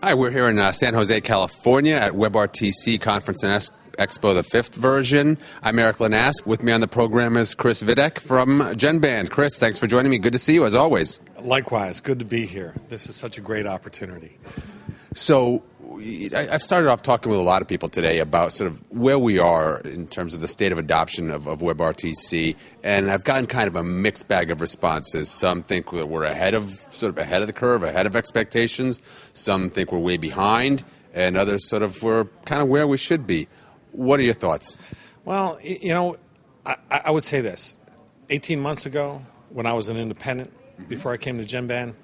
Hi, we're here in San Jose, California at WebRTC Conference and Expo, the 5th version. I'm Eric Lanask. With me on the program is Chris Videk from Genband. Chris, thanks for joining me. Good to see you, as always. Likewise. Good to be here. This is such a great opportunity. So I've started off talking with a lot of people today about sort of where we are in terms of the state of adoption of WebRTC, and I've gotten kind of a mixed bag of responses. Some think we're ahead of the curve, ahead of expectations. Some think we're way behind, and others sort of we're kind of where we should be. What are your thoughts? Well, you know, I would say this. 18 months ago, when I was an independent, before I came to Genband,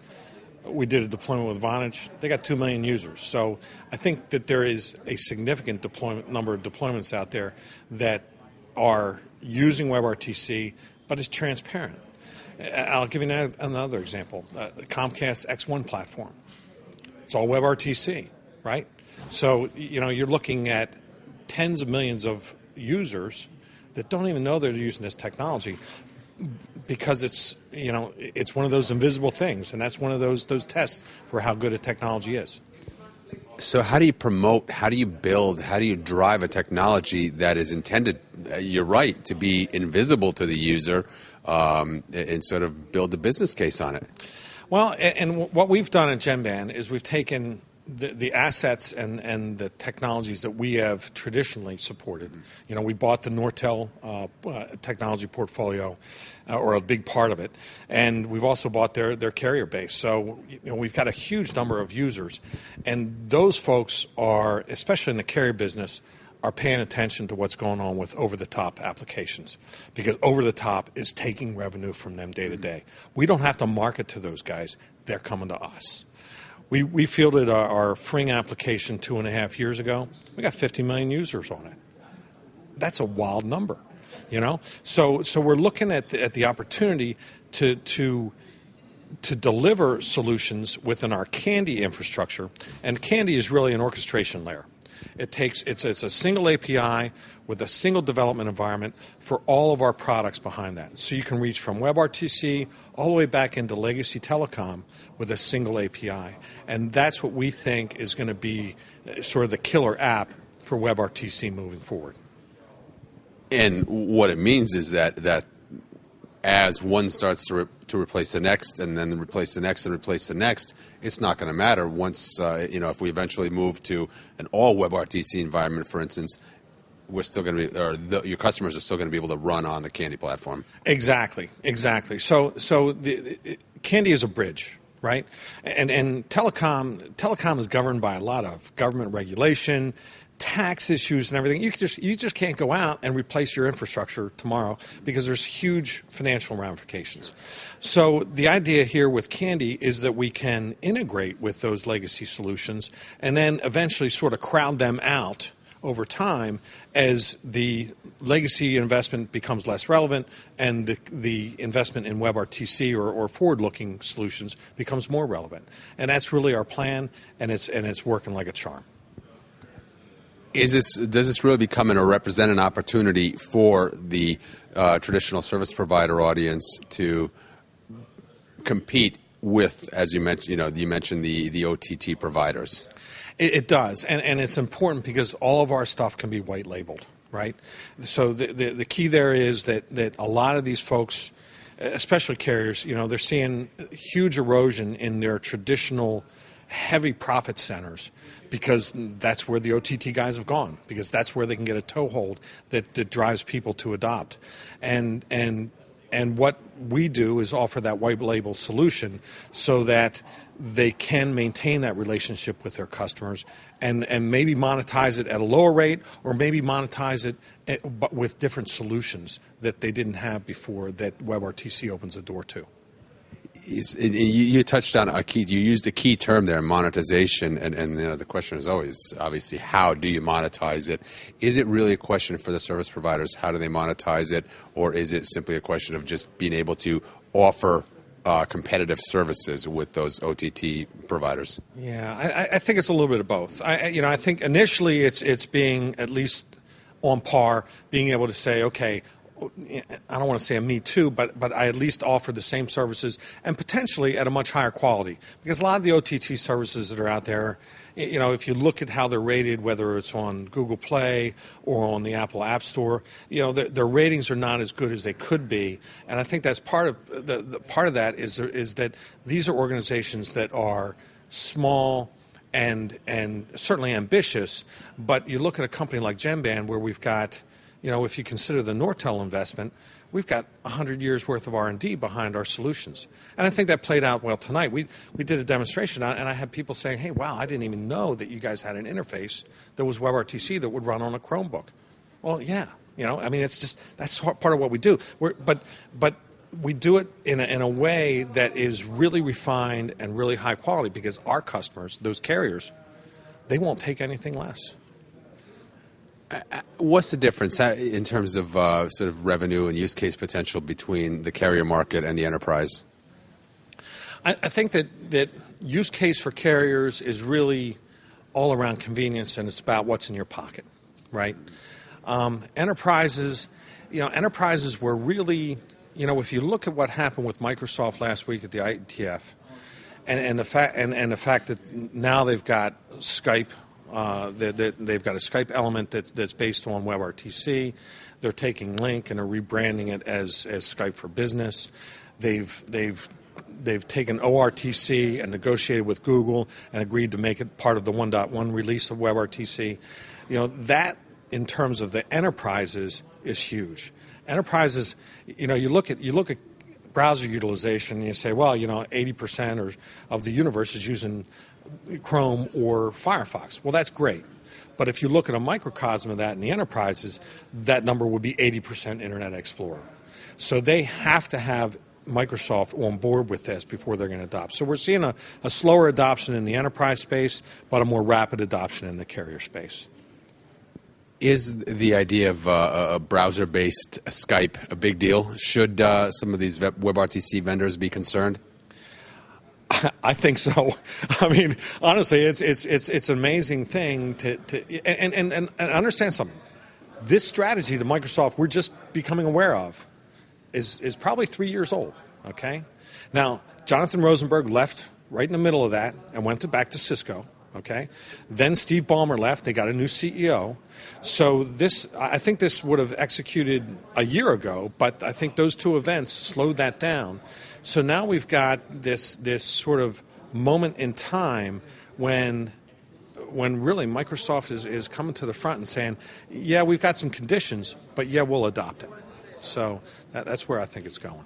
we did a deployment with Vonage. They got 2 million users. So I think that there is a significant number of deployments out there that are using WebRTC, but it's transparent. I'll give you another example. The Comcast X1 platform. It's all WebRTC, right? So, you know, you're looking at tens of millions of users that don't even know they're using this technology, because it's one of those invisible things, and that's one of those tests for how good a technology is. So how do you promote, how do you build, how do you drive a technology that is intended, you're right, to be invisible to the user, and sort of build a business case on it? Well, and what we've done at Genband is we've taken the assets and the technologies that we have traditionally supported. You know, we bought the Nortel technology portfolio, or a big part of it, and we've also bought their carrier base. So, you know, we've got a huge number of users, and those folks are, especially in the carrier business, are paying attention to what's going on with over-the-top applications, because over-the-top is taking revenue from them day to day. We don't have to market to those guys. They're coming to us. We fielded our Fring application 2.5 years ago. We got 50 million users on it. That's a wild number, you know. So we're looking at the opportunity to deliver solutions within our Candy infrastructure, and Candy is really an orchestration layer. It's a single API with a single development environment for all of our products behind that. So you can reach from WebRTC all the way back into legacy telecom with a single API. And that's what we think is going to be sort of the killer app for WebRTC moving forward. And what it means is that as one starts to replace the next, and then replace the next, and replace the next, it's not going to matter. Once if we eventually move to an all WebRTC environment, for instance, we're still going to be, your customers are still going to be able to run on the Candy platform. Exactly. So Candy is a bridge, right? And telecom is governed by a lot of government regulation, tax issues and everything. You just can't go out and replace your infrastructure tomorrow, because there's huge financial ramifications. So the idea here with Candy is that we can integrate with those legacy solutions and then eventually sort of crowd them out over time as the legacy investment becomes less relevant and the investment in WebRTC or forward-looking solutions becomes more relevant. And that's really our plan, and it's working like a charm. Does this really become or represent an opportunity for the traditional service provider audience to compete with, as you mentioned, you mentioned the OTT providers? It does, and it's important because all of our stuff can be white labeled, right? So the key there is that a lot of these folks, especially carriers, you know, they're seeing huge erosion in their traditional heavy profit centers, because that's where the OTT guys have gone, because that's where they can get a toehold that drives people to adopt. And what we do is offer that white label solution so that they can maintain that relationship with their customers and maybe monetize it at a lower rate, or maybe monetize it but with different solutions that they didn't have before, that WebRTC opens the door to. You touched on a key. You used a key term there, monetization, and the question is always, obviously, how do you monetize it? Is it really a question for the service providers? How do they monetize it, or is it simply a question of just being able to offer competitive services with those OTT providers? Yeah, I think it's a little bit of both. I think initially it's being at least on par, being able to say, okay, I don't want to say a me too, but I at least offer the same services and potentially at a much higher quality. Because a lot of the OTT services that are out there, if you look at how they're rated, whether it's on Google Play or on the Apple App Store, their ratings are not as good as they could be. And I think that's part of the part of that is that these are organizations that are small and certainly ambitious. But you look at a company like Genband, where we've got, if you consider the Nortel investment, we've got 100 years worth of R&D behind our solutions. And I think that played out well tonight. We did a demonstration, and I had people saying, hey, wow, I didn't even know that you guys had an interface that was WebRTC that would run on a Chromebook. Well, yeah, it's just, that's part of what we do. But we do it in a way that is really refined and really high quality, because our customers, those carriers, they won't take anything less. What's the difference in terms of sort of revenue and use case potential between the carrier market and the enterprise? I think that use case for carriers is really all around convenience, and it's about what's in your pocket, right? Enterprises were really, if you look at what happened with Microsoft last week at the IETF, and the fact that now they've got Skype. They've got a Skype element that's based on WebRTC. They're taking Link and are rebranding it as Skype for Business. They've taken ORTC and negotiated with Google and agreed to make it part of the 1.1 release of WebRTC. That in terms of the enterprises is huge. Enterprises, you look at browser utilization and you say, well, 80% of the universe is using Chrome or Firefox. Well, that's great. But if you look at a microcosm of that in the enterprises, that number would be 80% Internet Explorer. So they have to have Microsoft on board with this before they're going to adopt. So we're seeing a slower adoption in the enterprise space, but a more rapid adoption in the carrier space. Is the idea of a browser-based Skype a big deal? Should some of these WebRTC vendors be concerned? I think so. I mean, honestly, it's an amazing thing and understand something. This strategy that Microsoft we're just becoming aware of is probably 3 years old. Okay, now Jonathan Rosenberg left right in the middle of that and went back to Cisco. Okay, then Steve Ballmer left. They got a new CEO. So I think this would have executed a year ago, but I think those two events slowed that down. So now we've got this sort of moment in time when really Microsoft is coming to the front and saying, yeah, we've got some conditions, but yeah, we'll adopt it. So that's where I think it's going.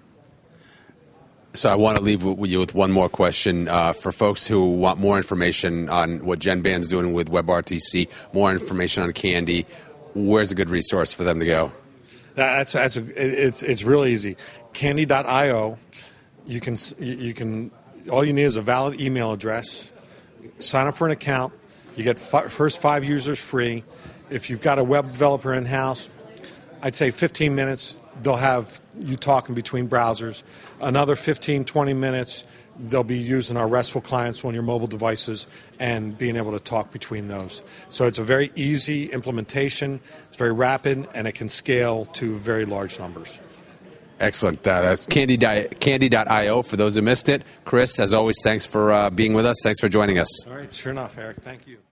So I want to leave you with one more question. For folks who want more information on what Genband's doing with WebRTC, more information on Candy, where's a good resource for them to go? It's really easy. Candy.io. You can all you need is a valid email address. Sign up for an account. You get first 5 users free. If you've got a web developer in-house, I'd say 15 minutes. They'll have you talking between browsers. Another 15, 20 minutes, they'll be using our RESTful clients on your mobile devices and being able to talk between those. So it's a very easy implementation. It's very rapid, and it can scale to very large numbers. Excellent. That's Candy.io for those who missed it. Chris, as always, thanks for being with us. Thanks for joining us. All right. Sure enough, Eric. Thank you.